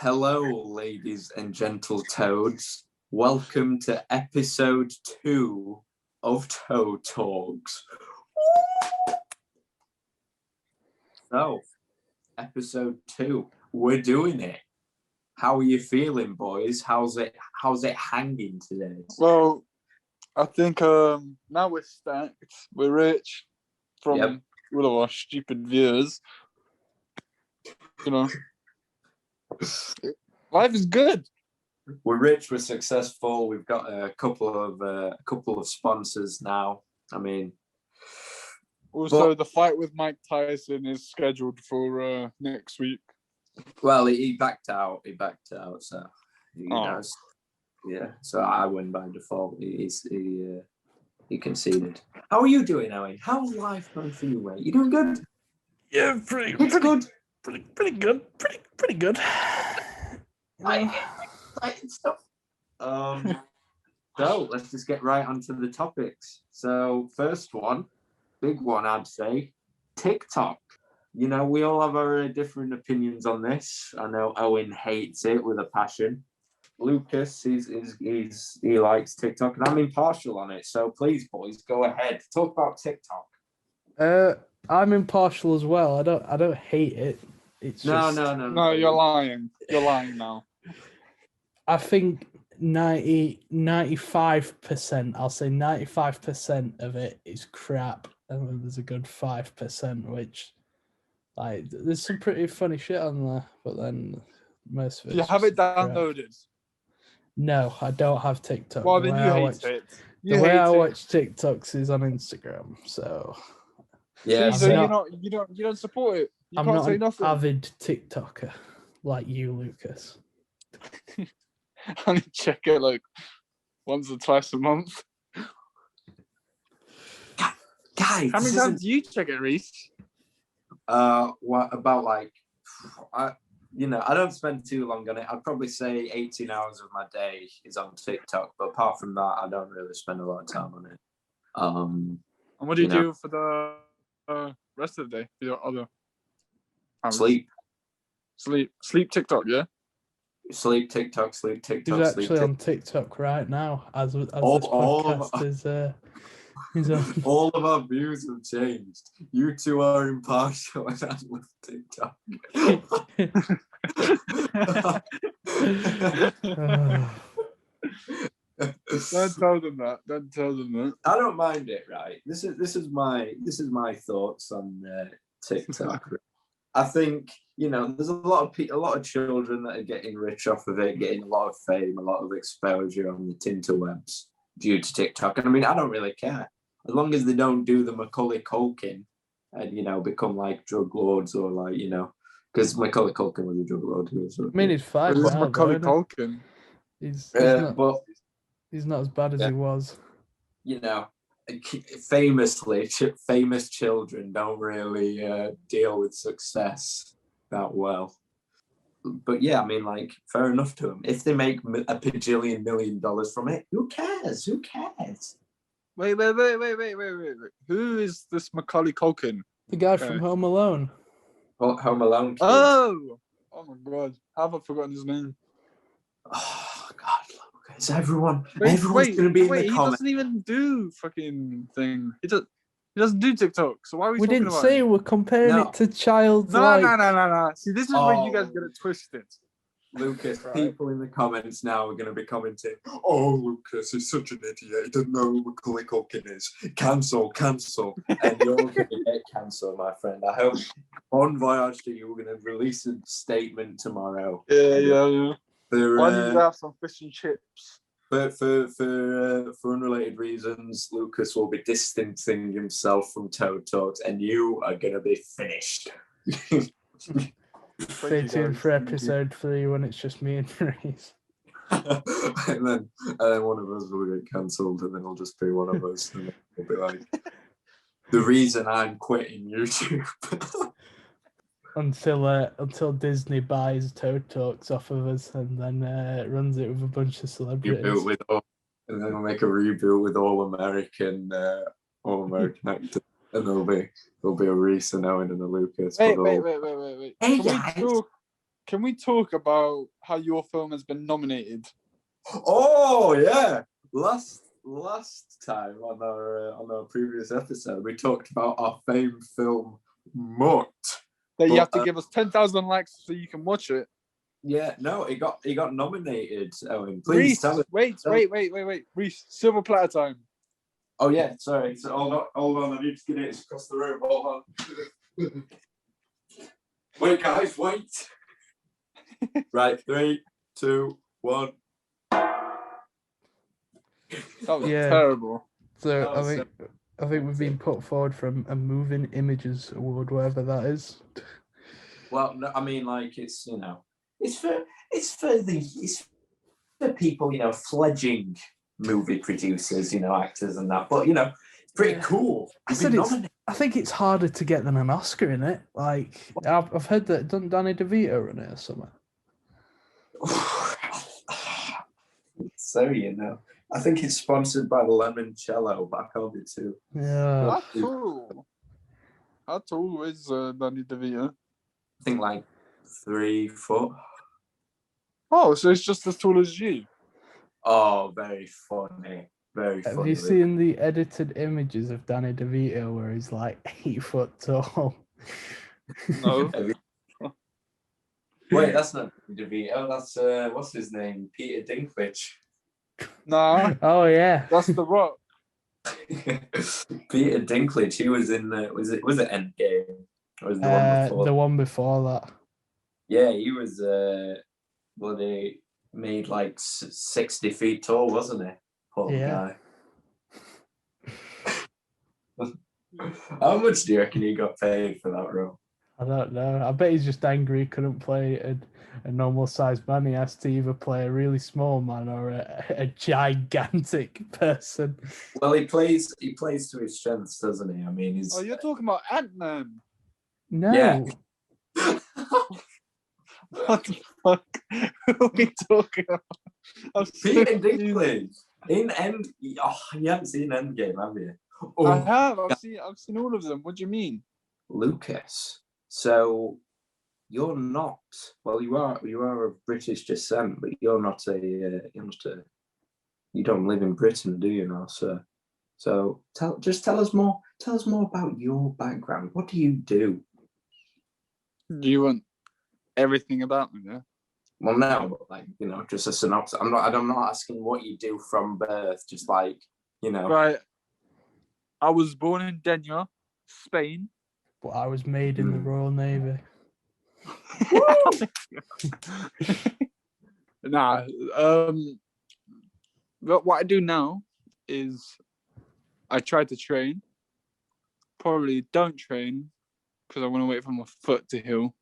Hello, ladies and gentle toads. Welcome to episode 2 of Toad Talks. So, episode 2, we're doing it. How are you feeling, boys? How's it hanging today? Well, I think now we're stacked. We're rich from all of our stupid viewers. You know, life is good. We're rich. We're successful. We've got a couple of sponsors now. I mean, also the fight with Mike Tyson is scheduled for next week. Well, he backed out. So he knows. Yeah. So I win by default. He conceded. How are you doing, Owen? How's life going for you, mate? You doing good? Yeah, pretty good. Pretty good. Exciting stuff. So let's just get right onto the topics. So first one, big one, I'd say, TikTok. You know, we all have our different opinions on this. I know Owen hates it with a passion. Lucas, he likes TikTok, and I'm impartial on it. So please, boys, go ahead. Talk about TikTok. I'm impartial as well. I don't hate it. It's No, you're lying. You're lying now. I think 95%, I'll say 95% of it is crap, and then there's a good 5% which, like, there's some pretty funny shit on there, but then most of it. You have it downloaded? No, I don't have TikTok. Well, then you hate it. The way I watch TikToks is on Instagram, so. Yeah, so you don't support it. I'm can't not say an nothing. avid TikToker like you, Lucas. I only check it like once or twice a month. Guys, how many times do you check it, Reese? What about I don't spend too long on it. I'd probably say 18 hours of my day is on TikTok, but apart from that, I don't really spend a lot of time on it. And what do you do for the rest of the day? For your other hours? Sleep TikTok, yeah. Sleep TikTok. He's actually on TikTok right now as this podcast is on. All of our views have changed. You two are impartial, and I love TikTok. Don't tell them that. I don't mind it, right? This is my thoughts on TikTok. I think there's a lot of children that are getting rich off of it, getting a lot of fame, a lot of exposure on the interwebs due to TikTok. And I mean, I don't really care as long as they don't do the Macaulay Culkin and become like drug lords or because Macaulay Culkin was a drug lord. I mean, he's fine. Who's Macaulay Culkin? He's not as bad as he was. Famous children don't really deal with success that well. But yeah, I mean, fair enough to them. If they make a $1 million from it, who cares? Wait. Who is this Macaulay Culkin? The guy from Home Alone. Home Alone kid. Oh my God. How have I forgotten his name? Oh God, Lucas. Everyone's going to be in the comments. He doesn't even do fucking thing. He doesn't do TikTok. So why are we talking about it? We didn't say we're comparing it to child. No. See, this is where you guys get it twisted. Lucas, right. People in the comments now are going to be commenting, "Oh, Lucas is such an idiot. He doesn't know who Macaulay Culkin is. Cancel." And you're going to get cancelled, my friend. I hope bon voyage to you. We're going to release a statement tomorrow. Yeah. Why did you have some fish and chips? But for unrelated reasons, Lucas will be distancing himself from Toad Talks, and you are going to be finished. Stay tuned for episode 3 when it's just me and Reese. and then one of us will get cancelled, and then it'll just be one of us, and we'll be like, the reason I'm quitting YouTube. Until Disney buys Toad Talks off of us and then runs it with a bunch of celebrities. And then we'll make a reboot with all American actors. And there'll be a Reese, and Owen, and a Lucas. Wait. Hey, Can can we talk about how your film has been nominated? Oh yeah, last time on our previous episode, we talked about our famed film Mutt. That you But, have to give us 10,000 likes so you can watch it. Yeah, no, it got nominated. Owen, please Reese, tell us. wait. Reese, silver platter time. Oh yeah, sorry. So hold on. I need to get it across the room. Hold on. Wait, guys, wait. Right, 3, 2, 1. That was Yeah. terrible. So Oh, I think we've been put forward from a Moving Images Award, whatever that is. Well, no, I mean, like it's it's for people, fledgling movie producers, actors and that. But it's pretty cool. I think it's harder to get than an Oscar in it. Like I've heard that doesn't Danny DeVito run it or something. So I think it's sponsored by Limoncello, but I can't be too. Yeah. How tall is Danny DeVito? I think like 3 foot. Oh, so it's just as tall as you. Oh, very funny. Very funny. Have you seen the edited images of Danny DeVito where he's like 8 foot tall? No. Wait, that's not DeVito. That's what's his name? Peter Dinklage. Nah. Oh yeah. That's The Rock. Peter Dinklage. He was in was it Endgame? Or was it the one before? The one before that. Yeah, he was bloody made like 60 feet tall, wasn't he? Poor guy. How much do you reckon he got paid for that role? I don't know. I bet he's just angry he couldn't play a normal sized man. He has to either play a really small man or a gigantic person. Well, he plays to his strengths, doesn't he? I mean, he's. Oh, you're talking about Ant-Man. No. Yeah. What the fuck? Who are we talking about? Peter Dinklage in End. Oh, you haven't seen Endgame, have you? Oh, I have. I've seen all of them. What do you mean? Lucas. So you're not. Well, you are of British descent, but you're not a. You don't live in Britain, do you now, sir? So tell us more. Tell us more about your background. What do you do? Do you want everything about me? Yeah. Well, no, but just a synopsis. I'm not asking what you do from birth. Just Right. I was born in Denia, Spain. But I was made in the Royal Navy. Nah. But what I do now is I try to train. Probably don't train because I want to wait for my foot to heal.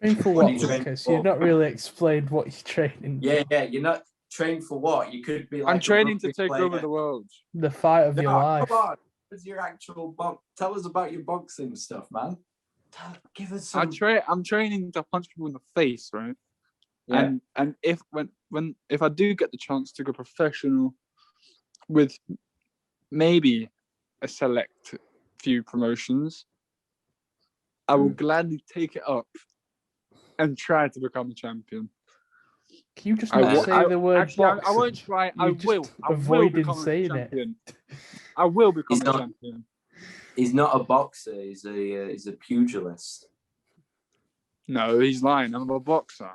Train for what, Lucas? You've not really explained what you're training. Yeah. You're not trained for what? You could be like. I'm training to take over the world. The fight of your life. Come on. What's your actual Tell us about your boxing stuff, man. Give us some. I'm training to punch people in the face, right? Yeah. And if I do get the chance to go professional with maybe a select few promotions, I will gladly take it up and try to become a champion. Can you just not say the word actually, boxing? I won't try. I will. Avoiding saying it. I will become a champion. He's not a boxer. He's a pugilist. No, he's lying. I'm a boxer.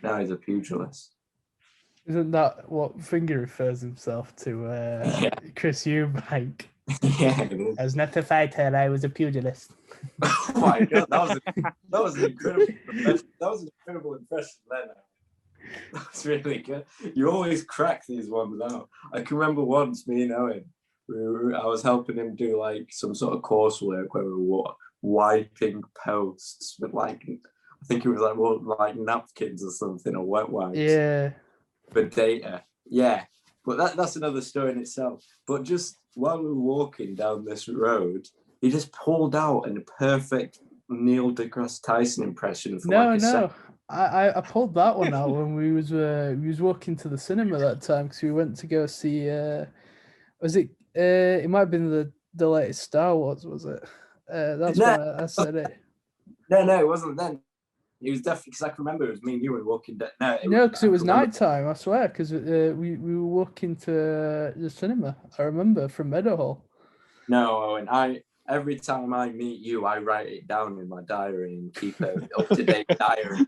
No, he's a pugilist. Isn't that what Finger refers himself to? Chris Eubank. Yeah, it is. I was not a fighter. I was a pugilist. Oh my god, that was an incredible impression. That's really good. You always crack these ones out. I can remember once me and Owen, I was helping him do like some sort of coursework where we were wiping posts with I think it was like napkins or something, or wet wipes. Yeah. For data. Yeah. But that's another story in itself. But just while we were walking down this road, he just pulled out a perfect Neil deGrasse Tyson impression for No. I pulled that one out when we was walking to the cinema that time because we went to go see was it it might have been the latest Star Wars, was it? That's when I said it. No, it wasn't then. It was definitely because I can remember it was me and you were walking down. No, because it was night time. I swear, because we were walking to the cinema. I remember from Meadowhall. No, Owen. Every time I meet you, I write it down in my diary and keep an up-to-date diary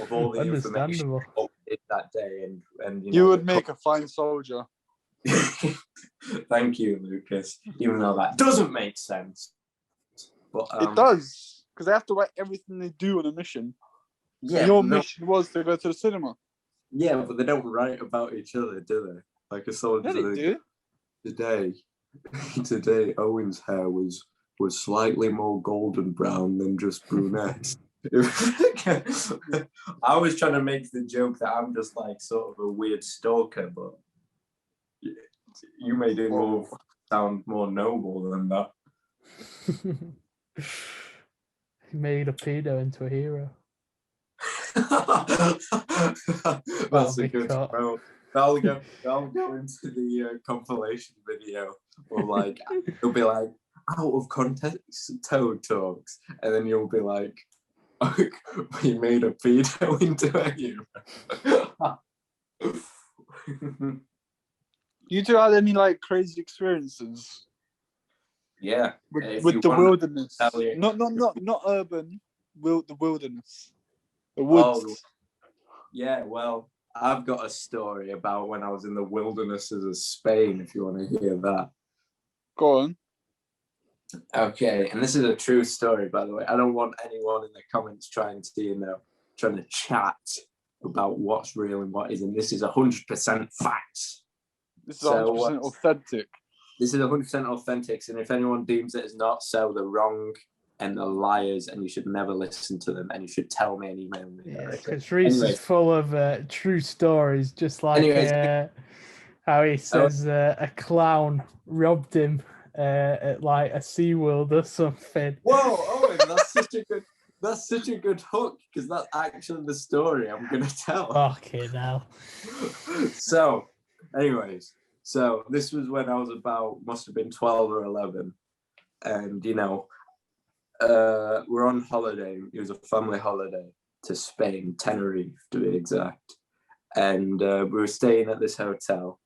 of all the information I did that day. And you would make a fine soldier. Thank you, Lucas. Even though that doesn't make sense, but it does, because they have to write everything they do on a mission. Yeah, your mission was to go to the cinema. Yeah, but they don't write about each other, do they? Like a soldier. Yeah, they do. Today, Owen's hair was slightly more golden brown than just brunette. I was trying to make the joke that I'm just like sort of a weird stalker, but you made it sound more noble than that. He made a pedo into a hero. That's a good quote. That'll go into the compilation video. Or like, it'll be like, out of context Toad talks, and then you'll be like, we made a pedo into a hero. You two had any like crazy experiences? Yeah, with the wilderness. Not urban. The wilderness. The woods. Oh, yeah, well, I've got a story about when I was in the wildernesses of Spain, if you want to hear that. Go on. Okay, and this is a true story, by the way. I don't want anyone in the comments trying to chat about what's real and what isn't. This is 100% facts. This is 100% authentic. This is 100% authentic, and if anyone deems it as not so, they're wrong and they're liars, and you should never listen to them, and you should tell me and email me. Yeah, because Reese is full of true stories, just like how he says a clown robbed him at like a SeaWorld or something. Whoa, Owen, that's such a good hook, because that's actually the story I'm gonna tell. Okay, now. So, anyways, this was when I was must have been 12 or 11, and we're on holiday. It was a family holiday to Spain, Tenerife to be exact, and we were staying at this hotel.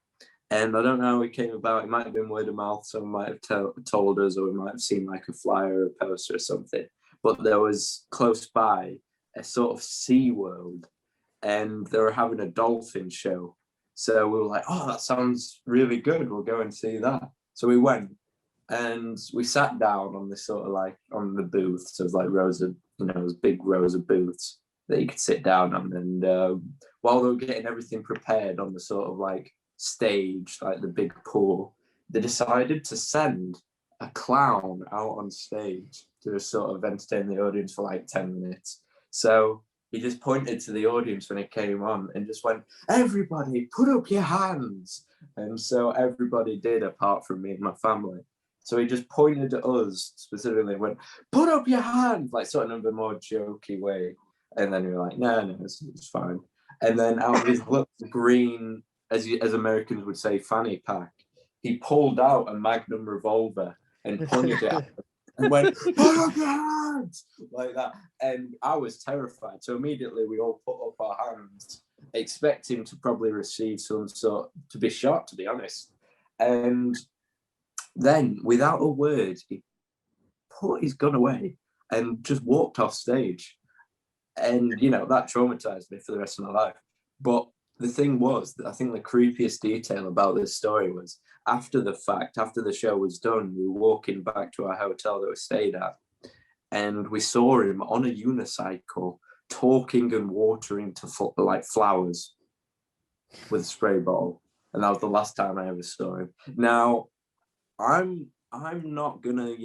And I don't know how we came about. It might have been word of mouth. Someone might have told us, or we might have seen like a flyer or a poster or something. But there was close by a sort of SeaWorld, and they were having a dolphin show. So we were like, oh, that sounds really good. We'll go and see that. So we went, and we sat down on this sort of like on the booths. So it was like rows of, those big rows of booths that you could sit down on. And while they were getting everything prepared on the sort of like stage, like the big pool, they decided to send a clown out on stage to sort of entertain the audience for like 10 minutes. So he just pointed to the audience when it came on and just went, everybody put up your hands. And so everybody did, apart from me and my family. So he just pointed at us specifically and went, put up your hands, like sort of in a more jokey way. And then we were like, no, it's fine. And then out of his little green, as Americans would say, fanny pack, he pulled out a Magnum revolver and pointed it at us and went, put up your hands, like that. And I was terrified. So immediately we all put up our hands, expecting to probably receive some sort, to be shot, to be honest. And then, without a word, he put his gun away and just walked off stage. And, that traumatized me for the rest of my life. But the thing was, that I think the creepiest detail about this story was, after the show was done, we were walking back to our hotel that we stayed at, and we saw him on a unicycle talking and watering to flowers with a spray bottle. And that was the last time I ever saw him. Now, I'm not gonna,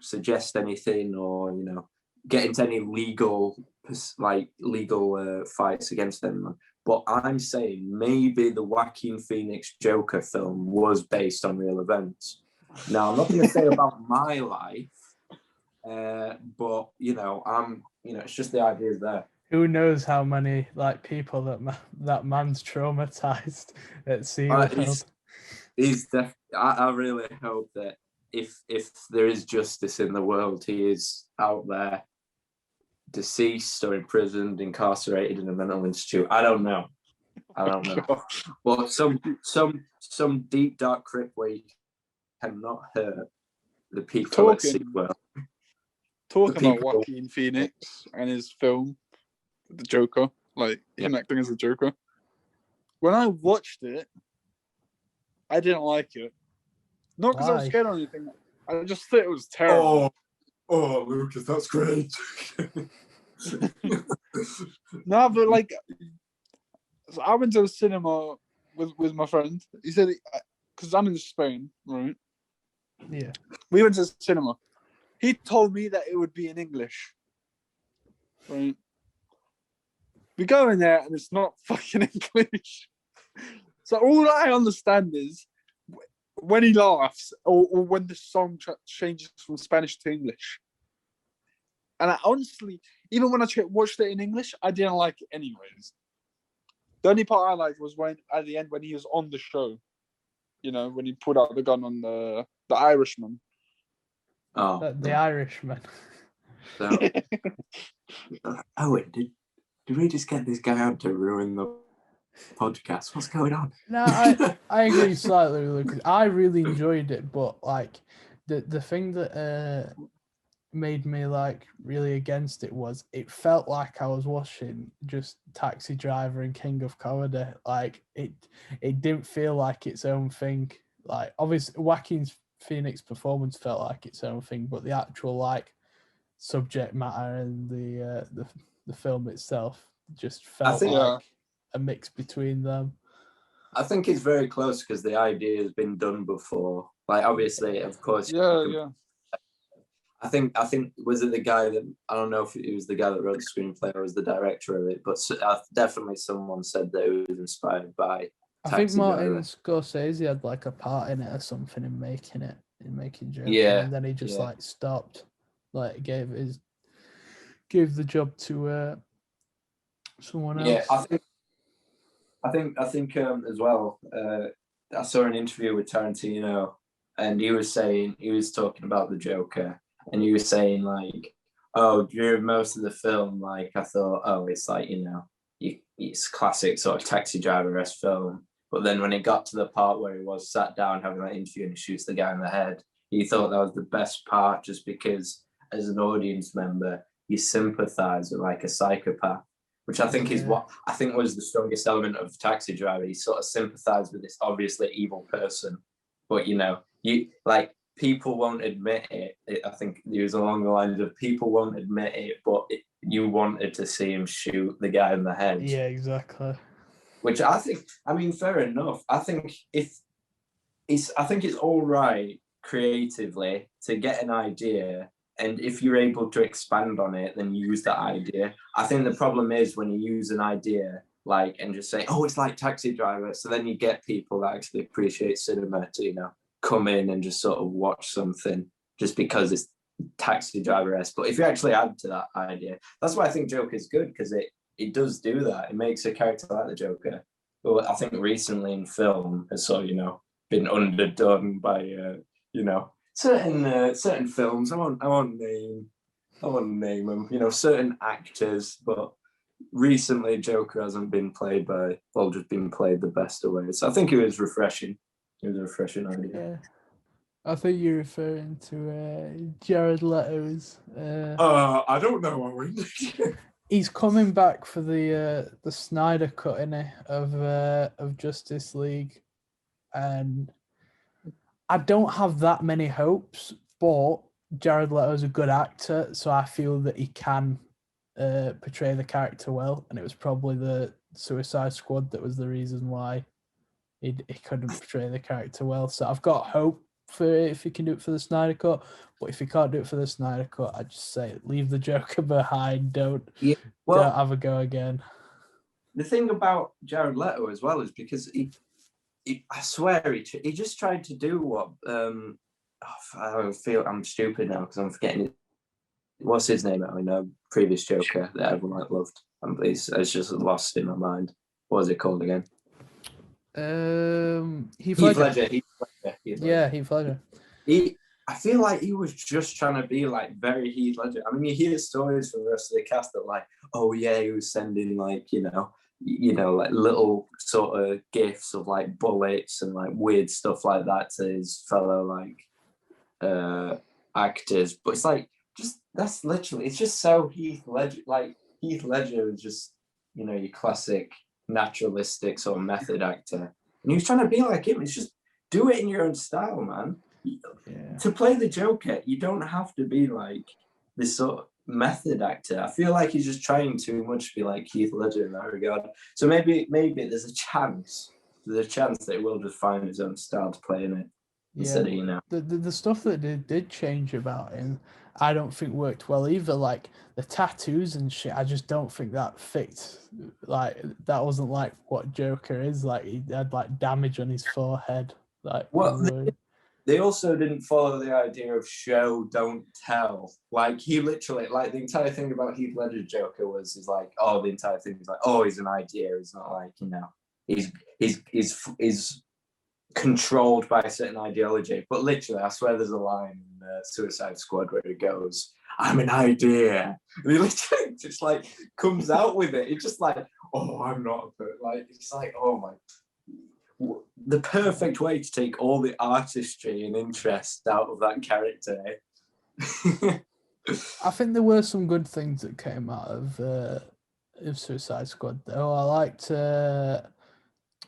suggest anything or, get into any legal fights against anyone. But I'm saying maybe the Joaquin Phoenix Joker film was based on real events. Now, I'm not going to say about my life, but, it's just the ideas there. Who knows how many people that man's traumatized at SeaWorld. I really hope that if there is justice in the world, he is out there deceased or imprisoned, incarcerated in a mental institute. I don't know. But some deep dark crypt where you cannot hurt the people at Sequel. Talking about Joaquin Phoenix and his film, The Joker, like him acting as the Joker. When I watched it, I didn't like it. Not because I was scared or anything. I just thought it was terrible. Oh, Lucas, that's great. No, but like, so I went to the cinema with my friend. He said, because I'm in Spain, right? Yeah. We went to the cinema. He told me that it would be in English. Right? We go in there and it's not fucking English. So all I understand is when he laughs or when the song changes from Spanish to English. And I honestly, even when I watched it in English, I didn't like it anyways. The only part I liked was when at the end when he was on the show. You know, when he pulled out the gun on the Irishman. Oh, The Irishman. So, Owen, did we just get this guy out to ruin the podcast? What's going on? No, I agree slightly with Lucas. I really enjoyed it, but like the thing that made me like really against it was it felt like I was watching just Taxi Driver and King of Comedy. Like it didn't feel like its own thing. Like obviously Joaquin's Phoenix performance felt like its own thing, but the actual like subject matter and the film itself just felt like a mix between them. I think it's very close because the idea has been done before. Like obviously, of course. Yeah. I think was it the guy that I don't know if it was the guy that wrote the screenplay or was the director of it, but definitely someone said that it was inspired by. I think Martin Scorsese had like a part in it or something in making Joker, and then he just like stopped, like gave the job to someone else. Yeah, I think as well. I saw an interview with Tarantino, and he was talking about the Joker, and he was saying like, oh, during most of the film, like I thought, oh, it's like it's classic sort of Taxi Driver-esque film. But then when it got to the part where he was sat down having that interview and he shoots the guy in the head, he thought that was the best part just because as an audience member, you sympathize with like a psychopath, which I think is what I think was the strongest element of Taxi Driver. He sort of sympathized with this obviously evil person, but you like people won't admit it. I think it was along the lines of people won't admit it, but you wanted to see him shoot the guy in the head. Yeah, exactly. Which I think, I mean, fair enough. I think it's all right creatively to get an idea, and if you're able to expand on it, then use that idea. I think the problem is when you use an idea like and just say, oh, it's like Taxi Driver, so then you get people that actually appreciate cinema to come in and just sort of watch something just because it's Taxi Driver-esque. But if you actually add to that idea, that's why I think Joker is good, because it does do that. It makes a character like the Joker, who I think recently in film has sort of, been underdone by, certain films. I won't name them, certain actors, but recently Joker hasn't been played just been played the best of ways. So I think it was refreshing. It was a refreshing idea. Yeah. I think you're referring to Jared Leto's. I don't know, Owen. He's coming back for the Snyder cut of Justice League, and I don't have that many hopes. But Jared Leto's a good actor, so I feel that he can portray the character well. And it was probably the Suicide Squad that was the reason why he couldn't portray the character well. So I've got hope for it if he can do it for the Snyder Cut. But if he can't do it for the Snyder Cut, I just say leave the Joker behind. Don't have a go again. The thing about Jared Leto as well is because he I swear he just tried to do what I feel I'm stupid now because I'm forgetting it. What's his name? I know previous Joker that everyone loved. It's just lost in my mind. What was it called again? Heath Ledger. Heath Ledger. Yeah, Heath Ledger. I feel like he was just trying to be like very Heath Ledger. I mean, you hear stories from the rest of the cast that like, oh yeah, he was sending like, like little sort of gifts of like bullets and like weird stuff like that to his fellow like actors. But it's like that's literally, it's just so Heath Ledger. Like Heath Ledger is just, your classic naturalistic sort of method actor. And he was trying to be like him. It's just do it in your own style, man. Yeah. To play the Joker, you don't have to be like this sort of method actor. I feel like he's just trying too much to be like Heath Ledger in that regard. So maybe there's a chance that he will just find his own style to play in it instead of, The stuff that did change about him, I don't think worked well either. Like the tattoos and shit, I just don't think that fit. Like that wasn't like what Joker is. Like he had like damage on his forehead. Like they also didn't follow the idea of show, don't tell. Like he literally, like the entire thing about Heath Ledger's Joker is like, the entire thing is like, he's an idea. He's not like, he's controlled by a certain ideology. But literally, I swear there's a line in Suicide Squad where he goes, I'm an idea. And he literally just like comes out with it. It's just like, I'm not like, it's like, oh my. The perfect way to take all the artistry and interest out of that character. I think there were some good things that came out of Suicide Squad, though. I liked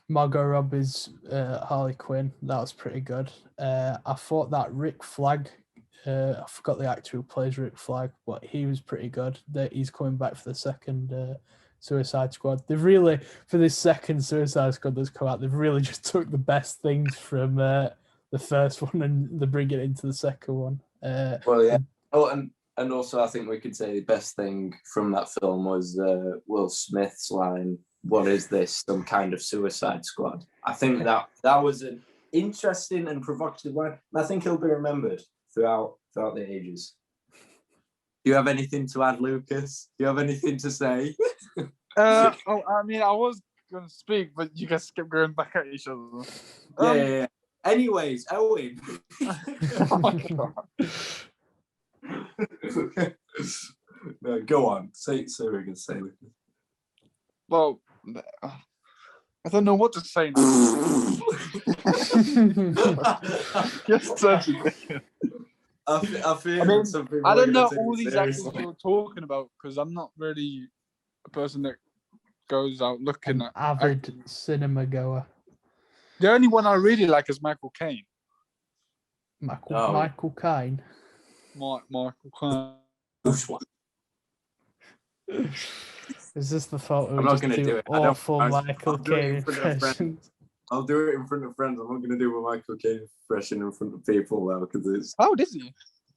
Margot Robbie's Harley Quinn. That was pretty good. I thought that Rick Flag, I forgot the actor who plays Rick Flag, but he was pretty good. That he's coming back for the second Suicide Squad. They've really, for this second Suicide Squad that's come out, they've really just took the best things from the first one and they bring it into the second one. And also I think we could say the best thing from that film was Will Smith's line, "What is this? Some kind of Suicide Squad?" I think that was an interesting and provocative line, and I think he'll be remembered throughout the ages. Do you have anything to add, Lucas? Do you have anything to say? I mean, I was going to speak, but you guys kept going back at each other. Yeah. Anyways, Owen. Oh my God. No, go on. Say what you're going to say, Lucas. Well, I don't know what to say now. Just such a thing. I feel some people I don't know take all it these actors seriously. you're talking about because I'm not really a person that goes out looking An at avid actors. cinema goer. The only one I really like is Michael Caine. Michael Caine. Michael Caine. Is this the fault I'm of not just gonna do do it. I don't- awful I'll Michael do it Caine in front of friends. impressions? I'll do it in front of friends. I'm not going to do my Michael Caine impression in front of people though, because How did he?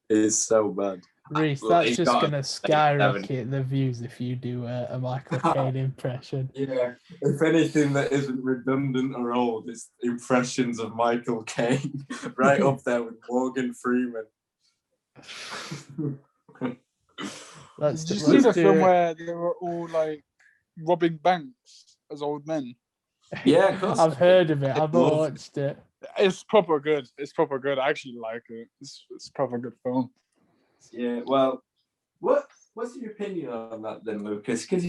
it's so bad. Reese, Well, that's he's just got going to a- skyrocket the views if you do a Michael Caine impression. Yeah, if anything that isn't redundant or old, it's impressions of Michael Caine, right up there with Morgan Freeman. Let's Did you do, see the let's do film it. where they were all like robbing banks as old men? Yeah, of course. I've heard of it. I've not Love it. watched it. It's proper good. It's proper good. I actually like it. It's proper good film. Yeah, well, what's your opinion on that then, Lucas? Because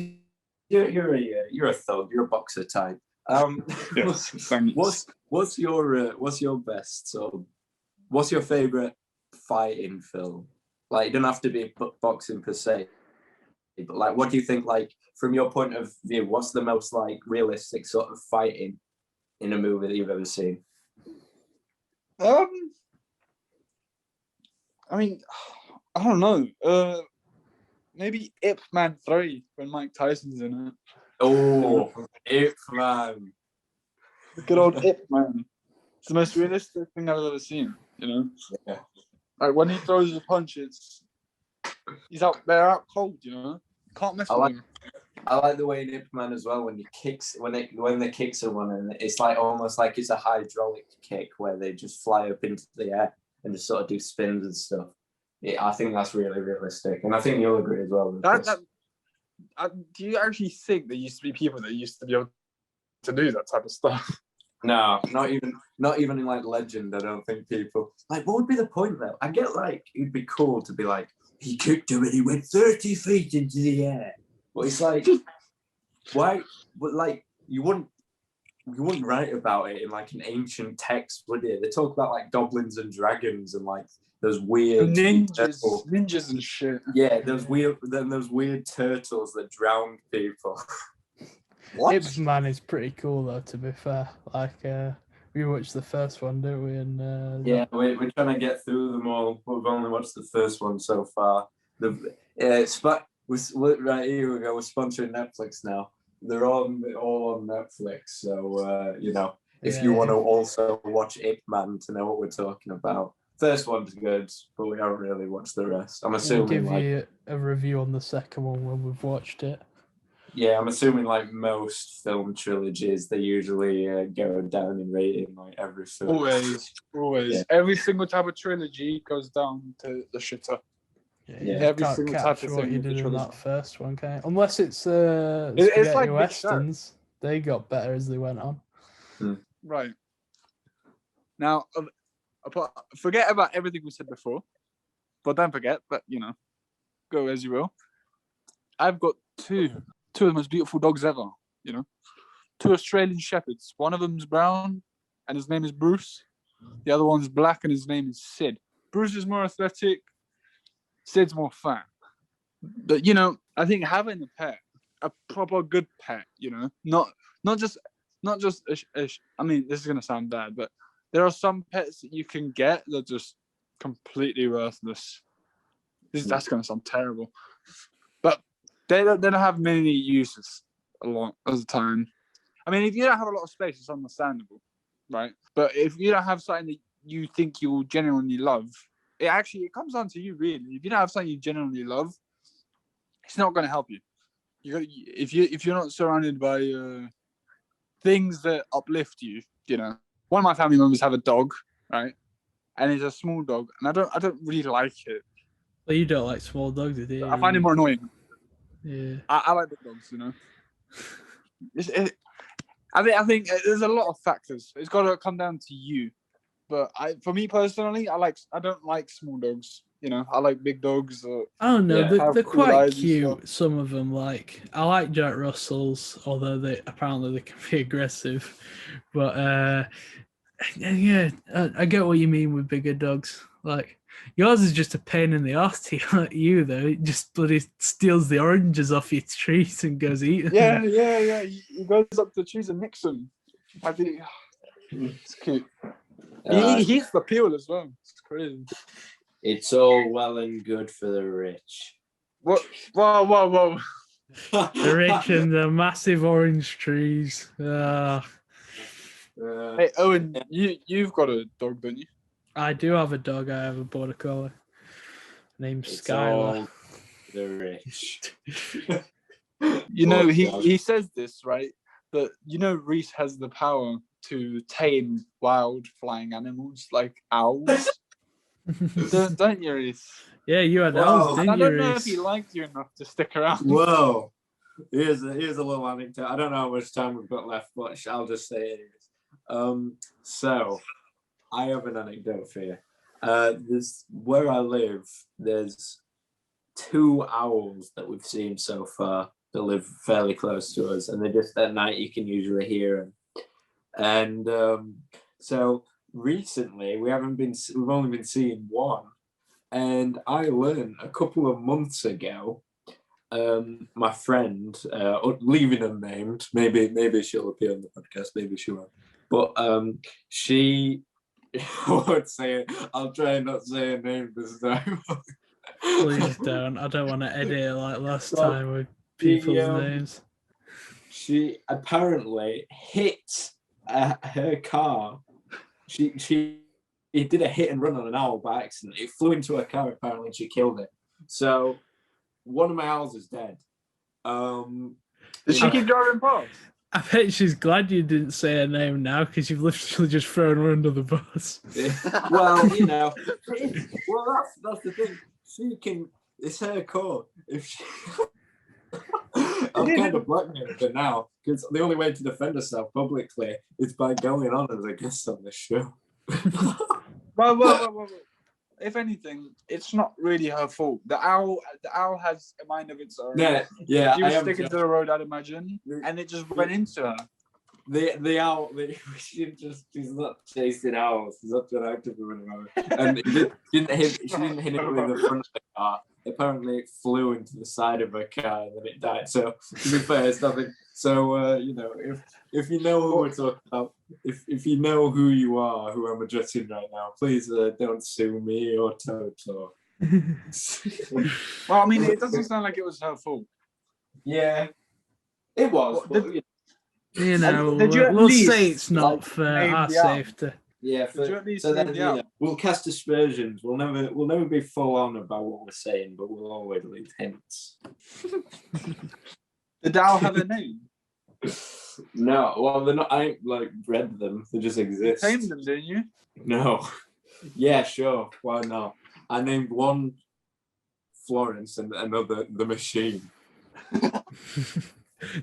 you're a thug, you're a boxer type. Yes, thanks. What's your best sort of, what's your favorite fighting film? Like, it doesn't have to be boxing per se, but like, what do you think? Like, from your point of view, what's the most like realistic sort of fighting in a movie that you've ever seen? I mean, I don't know. Maybe Ip Man 3 when Mike Tyson's in it. Oh, Ip Man. Good old Ip Man. It's the most realistic thing I've ever seen. You know. Yeah. Like when he throws a punch, they're out cold. You know. Can't mess with him. I like the way in Ip Man as well when they kick someone and it's like almost like it's a hydraulic kick where they just fly up into the air and just sort of do spins and stuff. Yeah, I think that's really realistic, and I think you'll agree as well. Do you actually think there used to be people that used to be able to do that type of stuff? No, not even in like Legend. I don't think people like. What would be the point though? I get like it'd be cool to be like he kicked him and he went 30 feet into the air, but it's like why? But like you wouldn't write about it in like an ancient text, would you? They talk about like goblins and dragons and like those weird ninjas and shit. Yeah, those weird turtles that drowned people. What? Ip Man is pretty cool though, to be fair. Like we watched the first one, didn't we? And yeah, we're trying to get through them all. We've only watched the first one so far. Right, here we go. We're sponsoring Netflix now. They're all on Netflix. So if you want to also watch Ip Man to know what we're talking about. First one's good, but we haven't really watched the rest. I'm assuming we'll give you a review on the second one when we've watched it. Yeah, I'm assuming like most film trilogies, they usually go down in rating like every film. Always. Yeah. Every single type of trilogy goes down to the shitter. Yeah, every single type of what you did in that first one, okay? Unless it's like westerns, they got better as they went on. Right. Now, forget about everything we said before, but don't forget. But go as you will. I've got two of the most beautiful dogs ever. Two Australian shepherds. One of them's brown, and his name is Bruce. The other one's black, and his name is Sid. Bruce is more athletic. Sid's more fat. But I think having a proper good pet, not just. I mean, this is gonna sound bad, but there are some pets that you can get that are just completely worthless. That's gonna sound terrible, but they don't have many uses a lot of the time. I mean, if you don't have a lot of space, it's understandable, right? But if you don't have something that you think you'll genuinely love, it comes down to you, really. If you don't have something you genuinely love, it's not going to help you. If you're not surrounded by things that uplift you, One of my family members have a dog, right? And it's a small dog, and I don't really like it. Well, you don't like small dogs, do you? I find it more annoying. Yeah. I like big dogs, I think there's a lot of factors. It's got to come down to you. But for me personally, I don't like small dogs. I like big dogs. I don't know. They're quite cute. Some of them, I like Jack Russells, although apparently they can be aggressive. But yeah, I get what you mean with bigger dogs. Like yours is just a pain in the arse to you, though. It just bloody steals the oranges off your trees and goes eating. Yeah. He goes up to the trees and nicks them. I think it's cute. He eats the peel as well. It's crazy. It's all well and good for the rich. What? Whoa. The rich and the massive orange trees. Hey, Owen, you've got a dog, don't you? I do have a dog. I have a border collie named Skylar. The rich. He says this, right? That Reese has the power to tame wild flying animals like owls. don't you, Reese? Yeah, you had owls, didn't you, I don't know if he liked you enough to stick around. Whoa. Here's a little anecdote. I don't know how much time we've got left, but I'll just say it anyways. So I have an anecdote for you. Where I live, there's 2 owls that we've seen so far that live fairly close to us, and they're just at night you can usually hear them. And so recently we've only been seeing one, and I learned a couple of months ago. My friend, leaving unnamed, maybe she'll appear on the podcast, maybe she won't. But she, I won't say it. I'll try not to say her name this time. Please don't. I don't want to edit it like last time with people's names. She apparently hit her car. She did a hit and run on an owl by accident. It flew into her car apparently, and she killed it. So one of my owls is dead. Did she keep driving past? I bet she's glad you didn't say her name now, because you've literally just thrown her under the bus. Well, that's the thing. She can. It's her call. I'm kind of blackmailed her now because the only way to defend herself publicly is by going on as a guest on the show. Well. If anything, it's not really her fault. The owl has a mind of its own. Yeah. She was sticking to the road, I'd imagine, and it just went into her. The owl, she's not chasing owls. She's not trying to run around. And she didn't hit it with the front of the car. Apparently, it flew into the side of her car and then it died. So, to be fair, it's nothing. So, if you know who we're talking about, if you know who you are, who I'm addressing right now, please don't sue me or Toto. Well, I mean, it doesn't sound like it was her fault. Yeah, it was. But, we'll say it's not for our safety. Yeah, we'll cast aspersions. We'll never be full on about what we're saying, but we'll always leave hints. Did owl have a name? No, well, they're not. I ain't bred them. They just exist. You tamed them, didn't you? No. Yeah, sure. Why not? I named one Florence and another the Machine.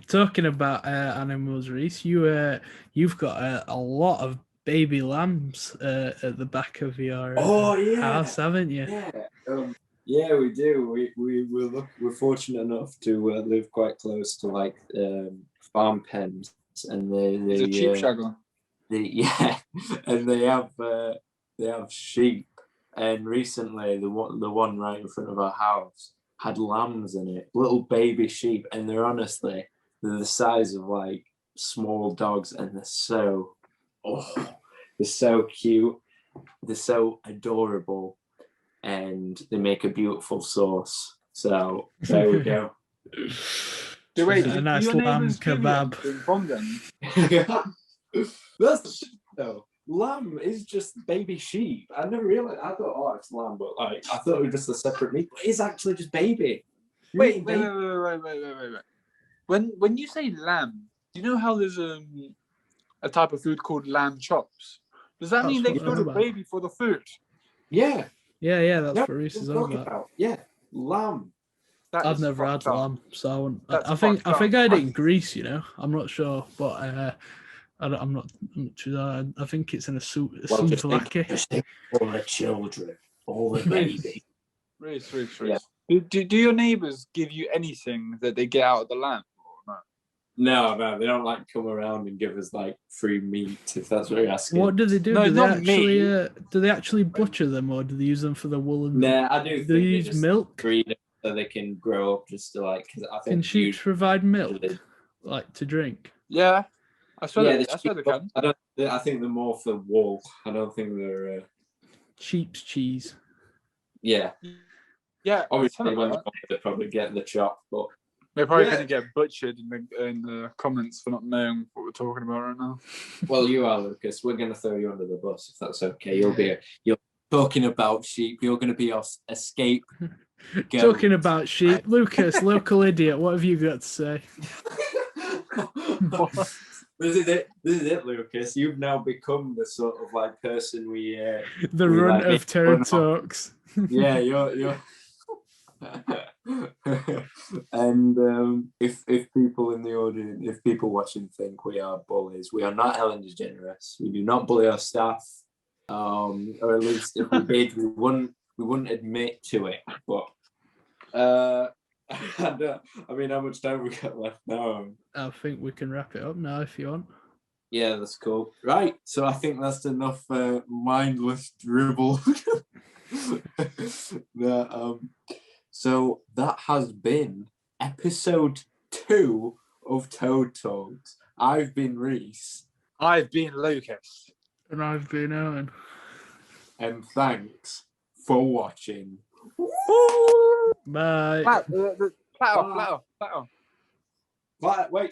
Talking about animals, Reese, you've got a lot of baby lambs at the back of your house, haven't you? Yeah, we do. We're fortunate enough to live quite close to farm pens, and It's a cheap shagger. And they have sheep. And recently, the one right in front of our house had lambs in it, little baby sheep, and they're the size of small dogs, and they're so cute, they're so adorable, and they make a beautiful sauce. So there we go. Wait, a nice lamb kebab from them. That's the thing, though. Lamb is just baby sheep. I never realized. I thought, it's lamb, but I thought it was just a separate meat. But it's actually just baby. Wait. When you say lamb, do you know how there's a type of food called lamb chops? Does that mean they kill the baby for the food? Yeah. That's what Reese is on about. Yeah, lamb. I've never had lamb, so I think I had it in Greece. I'm not sure, but I'm not sure. I think it's in a souvlaki. Just think all the children, all the baby. Reese. Yeah. Do your neighbours give you anything that they get out of the lamb? No, they don't come around and give us free meat, if that's what you're asking. What do they do? No, do they actually butcher them, or do they use them for the wool? Nah, I do. Do they use milk? Breed them so they can grow up just to because I think. Can sheep provide milk, to drink? Yeah, I swear they can. I think they're more for wool. I don't think they're sheep's cheese. Yeah. Yeah, obviously when they probably get the chop, but they're probably going to get butchered in the comments for not knowing what we're talking about right now. Well, you are, Lucas. We're going to throw you under the bus if that's okay. You're talking about sheep. You're going to be our escape. Talking about sheep, Lucas, local idiot. What have you got to say? This is it, Lucas. You've now become the sort of person we. The runt of Terror Talks. Yeah, you're. And if people in the audience, if people watching think we are bullies, we are not Ellen DeGeneres. We do not bully our staff, or at least if we did, we wouldn't admit to it. But I mean, how much time we got left now? I think we can wrap it up now if you want. Yeah, that's cool. Right, so I think that's enough mindless dribble. So that has been episode 2 of Toad Talks. I've been Reese. I've been Lucas. And I've been Owen. And thanks for watching. Bye. Flat off. Wait.